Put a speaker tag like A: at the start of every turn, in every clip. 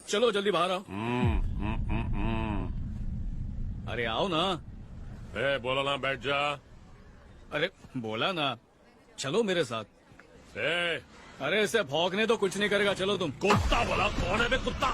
A: चलो जल्दी बाहर आओ। अरे आओ ना।
B: बोला ना बैठ जा।
A: अरे बोला ना, चलो मेरे साथ।
B: ए,
A: अरे इसे भौंकने तो कुछ नहीं करेगा, चलो तुम।
B: कुत्ता बोला, कौन है बे कुत्ता?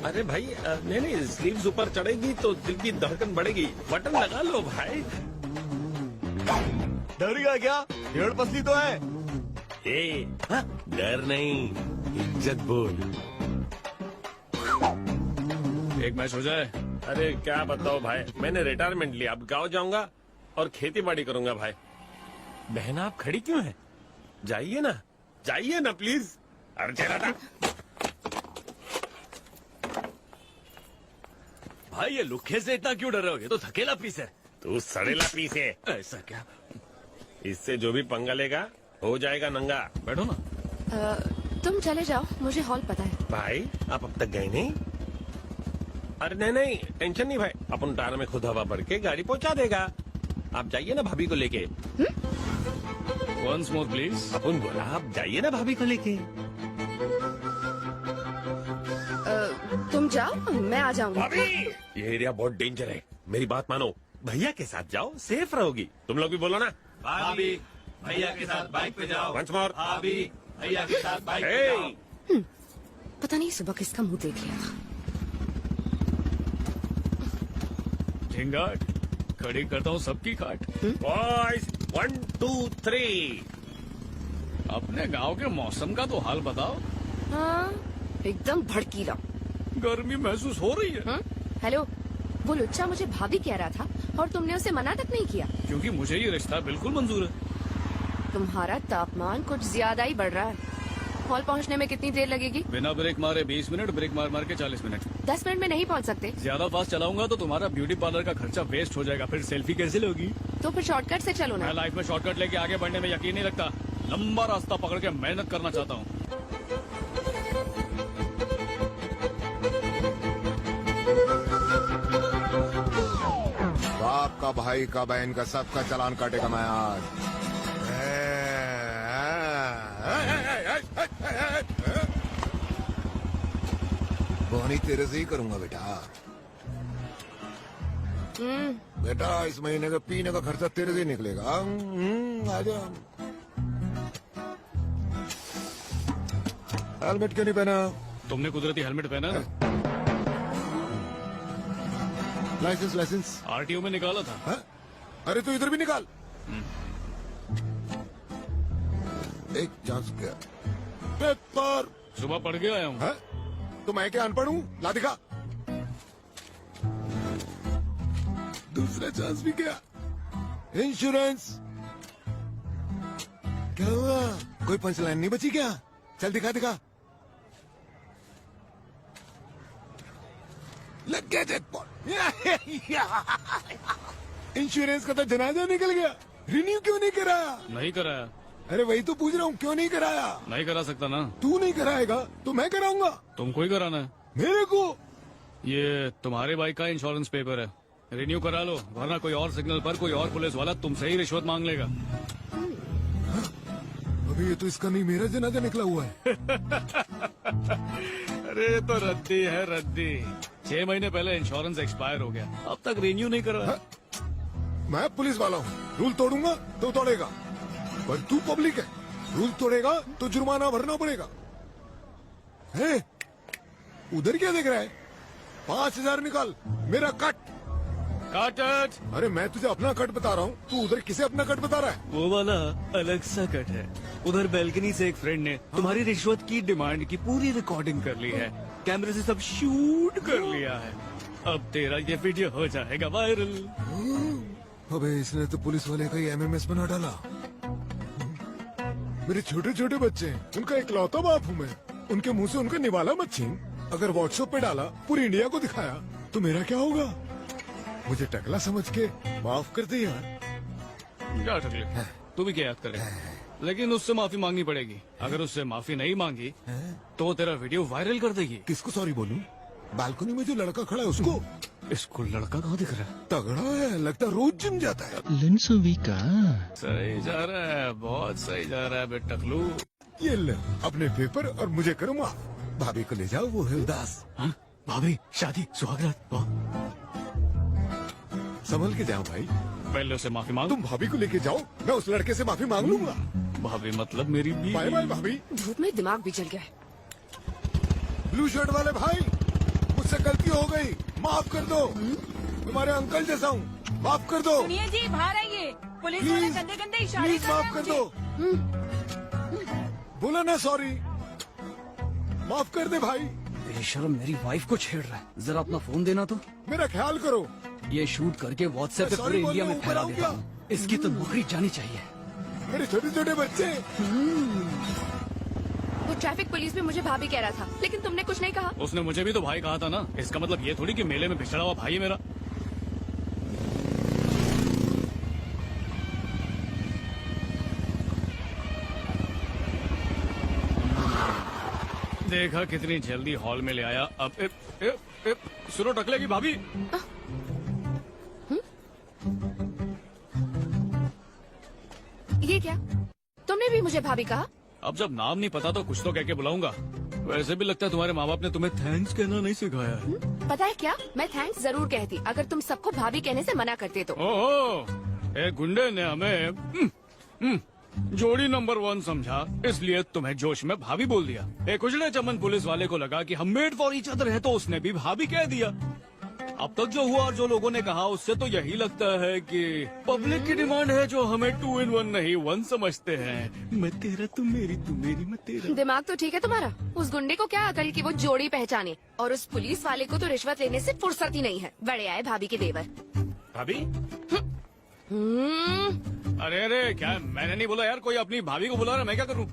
B: अरे भाई नहीं स्लीव्स ऊपर चढ़ेगी तो दिल की धड़कन बढ़ेगी। बटन लगा लो भाई।
C: डर गया क्या? भेड़ पसली तो है।
B: डर नहीं, इज्जत बोल।
A: एक मैच हो जाए।
B: अरे क्या बताओ भाई, मैंने रिटायरमेंट लिया, अब गांव जाऊंगा और खेती बाड़ी करूंगा भाई। बहन आप खड़ी क्यों है? जाइए ना प्लीज। अरे चला था
A: भाई, ये लुखे से इतना क्यों डर रहे हो? ये तो थकेला पीस है।
B: तू सड़ेला पीस है।
A: ऐसा क्या?
B: इससे जो भी पंगा लेगा हो जाएगा नंगा।
A: बैठो ना।
D: तुम चले जाओ, मुझे हॉल पता है।
B: भाई आप अब तक गए नहीं? अरे नहीं टेंशन नहीं भाई, अपन टायर में खुद हवा भर के गाड़ी पहुंचा देगा। आप जाइए ना भाभी को लेके।
A: Once more please.
B: अपन बोला आप जाइए ना भाभी को लेके।
D: तुम जाओ, मैं आ जाऊंगी।
B: भाभी ये एरिया बहुत डेंजर है, मेरी बात मानो। भैया के साथ जाओ, सेफ रहोगी। तुम लोग भी बोलो ना।
A: भाभी भैया के साथ बाइक पे जाओ।
B: Once more.
A: भाभी भैया के साथ बाइक पे जाओ।
D: पता नहीं सुबह किसका मुंह देख लिया था।
A: झिंगाट खड़ी करता हूँ सबकी खाट।
B: बॉयज 1 2 3।
A: अपने गांव के मौसम का तो हाल बताओ।
D: हाँ, एकदम भड़कीला।
A: गर्मी महसूस हो रही है।
D: हेलो, वो लुच्चा मुझे भाभी कह रहा था और तुमने उसे मना तक नहीं किया।
A: क्योंकि मुझे ये रिश्ता बिल्कुल मंजूर है।
D: तुम्हारा तापमान कुछ ज्यादा ही बढ़ रहा है। हॉल पहुंचने में कितनी देर लगेगी?
A: बिना ब्रेक मारे 20 मिनट, ब्रेक मार मार के 40 मिनट।
D: 10 मिनट में नहीं पहुंच सकते?
A: ज्यादा फास्ट चलाऊंगा तो तुम्हारा ब्यूटी पार्लर का खर्चा वेस्ट हो जाएगा, फिर सेल्फी कैसे लोगी?
D: तो फिर शॉर्टकट से चलो ना।
A: मैं लाइफ में शॉर्टकट लेके आगे बढ़ने में यकीन नहीं रखता, लंबा रास्ता पकड़ के मेहनत करना चाहता हूँ।
E: बाप का, भाई का, बहन का, सबका चालान काटेगा मैं आज। बोनी तेरे से ही करूंगा बेटा। बेटा इस महीने का पीने का खर्चा तेरे से ही निकलेगा। आजा। हेलमेट क्यों नहीं पहना?
A: तुमने कुदरती हेलमेट पहना ना?
E: लाइसेंस
A: आरटीओ में निकाला था।
E: हा? अरे तो इधर भी निकाल। एक चांस गया। पेपर
A: सुबह पढ़ के आया हूँ।
E: तो मैं क्या अनपढ़ हूँ? ला दिखा। दूसरा चांस भी गया। इंश्योरेंस क्या हुआ? कोई पंचलाइन नहीं बची क्या? चल दिखा दिखा। लग गया जैकपॉट। इंश्योरेंस का तो जनाजा निकल गया। रिन्यू क्यों नहीं कराया?
A: नहीं कराया।
E: अरे वही तो पूछ रहा हूँ, क्यों नहीं कराया?
A: नहीं करा सकता ना।
E: तू नहीं कराएगा तो मैं कराऊंगा।
A: तुमको ही कराना है।
E: मेरे को?
A: ये तुम्हारे बाइक का इंश्योरेंस पेपर है, रिन्यू करा लो, वरना कोई और सिग्नल पर कोई और पुलिस वाला तुमसे ही रिश्वत मांग लेगा।
E: अभी ये तो इसका नहीं, मेरा जनाजा निकला हुआ है।
A: अरे तो रद्दी है रद्दी। 6 महीने पहले इंश्योरेंस एक्सपायर हो गया, अब तक रिन्यू नहीं करा।
E: मैं पुलिस वाला हूँ, रूल तोड़ूंगा तो तोड़ेगा, पर तू पब्लिक है, रूल तोड़ेगा तो जुर्माना भरना पड़ेगा। है? उधर क्या देख रहा है? 5000 निकाल, मेरा कट।
A: काट।
E: अरे मैं तुझे अपना कट बता रहा हूँ, तू उधर किसे अपना कट बता रहा है?
A: वो वाला अलग सा कट है। उधर बैल्कनी से एक फ्रेंड ने तुम्हारी रिश्वत की डिमांड की पूरी रिकॉर्डिंग कर ली है, कैमरे से सब शूट कर लिया है। अब तेरा ये वीडियो हो जाएगा वायरल।
E: अबे इसने तो पुलिस वाले का ही एमएमएस बना डाला। मेरे छोटे छोटे बच्चे हैं, उनका इकलौता बाप हूँ मैं, उनके मुंह से उनका निवाला मत छीन। अगर व्हाट्सएप पे डाला, पूरी इंडिया को दिखाया, तो मेरा क्या होगा? मुझे टकला समझ के माफ कर दे यार।
A: क्या टकले? तू भी क्या याद करे, लेकिन उससे माफी मांगनी पड़ेगी। अगर उससे माफी नहीं मांगी तो तेरा वीडियो वायरल कर देगी।
E: किसको सॉरी बोलूं? बालकनी में जो लड़का खड़ा है उसको
A: इसको लड़का कहाँ दिख रहा है?
E: तगड़ा है, लगता है रोज जिम जाता है।
F: Lensovica.
A: सही जा रहा है, बहुत सही जा रहा है बे टकलू।
E: ये ले अपने पेपर और मुझे करो माफ। भाभी को ले जाओ, वो है उदास।
A: हाँ? भाभी शादी सुहागरात वाह।
E: संभल के जाओ भाई।
A: पहले उसे माफी मांग।
E: तुम भाभी को लेके जाओ, मैं उस लड़के से माफी मांग लूंगा।
A: भाभी मतलब मेरी बीवी।
E: बाय बाय भाभी।
D: धूप में दिमाग भी जल गया है।
E: ब्लू शर्ट वाले भाई, मुझसे गलती हो गई, माफ कर दो। तुम्हारे अंकल जैसा हूँ, माफ कर दो।
G: सुनिए जी, बाहर आइए। पुलिस वाले
E: प्लीज
G: गंदे गंदे इशारे
E: प्लीज
G: कर रहे
E: माफ
G: हैं
E: कर
G: मुझे।
E: दो। बोला ना सॉरी, माफ कर दे भाई।
H: बेशर्म मेरी वाइफ को छेड़ रहा है। जरा अपना फोन देना तो।
E: मेरा ख्याल करो।
H: ये शूट करके व्हाट्सएप पे
E: मैं
H: पूरे
E: sorry
H: इंडिया
E: बोलने
H: में
E: ऊपर
H: फैला
E: आऊं
H: देता
E: क्या?
H: हूँ। इसकी तो नौकरी जानी चाहिए।
E: मेरे छोटे छोटे बच्चे।
D: वो ट्रैफिक पुलिस में मुझे भाभी कह रहा था, लेकिन तुमने कुछ नहीं कहा।
A: उसने मुझे भी तो भाई कहा था ना। इसका मतलब ये थोड़ी कि मेले में पिछड़ा हुआ भाई है मेरा। देखा कितनी जल्दी हॉल में ले आया। अब सुनो टकले की भाभी।
D: ये क्या? तुमने भी मुझे भाभी कहा?
A: अब जब नाम नहीं पता तो कुछ तो कह के बुलाऊंगा। वैसे भी लगता है तुम्हारे माँ बाप ने तुम्हें थैंक्स कहना नहीं सिखाया है।
D: पता है क्या, मैं थैंक्स जरूर कहती अगर तुम सबको भाभी कहने से मना करते तो।
A: ओहो, एक गुंडे ने हमें जोड़ी नंबर 1 समझा, इसलिए तुम्हें जोश में भाभी बोल दिया। एक उजड़े चमन पुलिस वाले को लगा कि हम मेड फॉर ईच अदर है, तो उसने भी भाभी कह दिया। अब तक जो हुआ और जो लोगों ने कहा उससे तो यही लगता है कि पब्लिक की डिमांड है जो हमें 2 in 1 नहीं 1 समझते हैं। मैं तेरा तू मेरी मैं तेरा।
D: दिमाग तो ठीक है तुम्हारा। उस गुंडे को क्या अकल की वो जोड़ी पहचाने, और उस पुलिस वाले को तो रिश्वत लेने से फुर्सत ही नहीं है। बड़े आए भाभी के देवर।
B: भाभी
A: अरे अरे क्या, मैंने नहीं बोला यार। कोई अपनी भाभी को बुला रहा, मैं क्या करूं?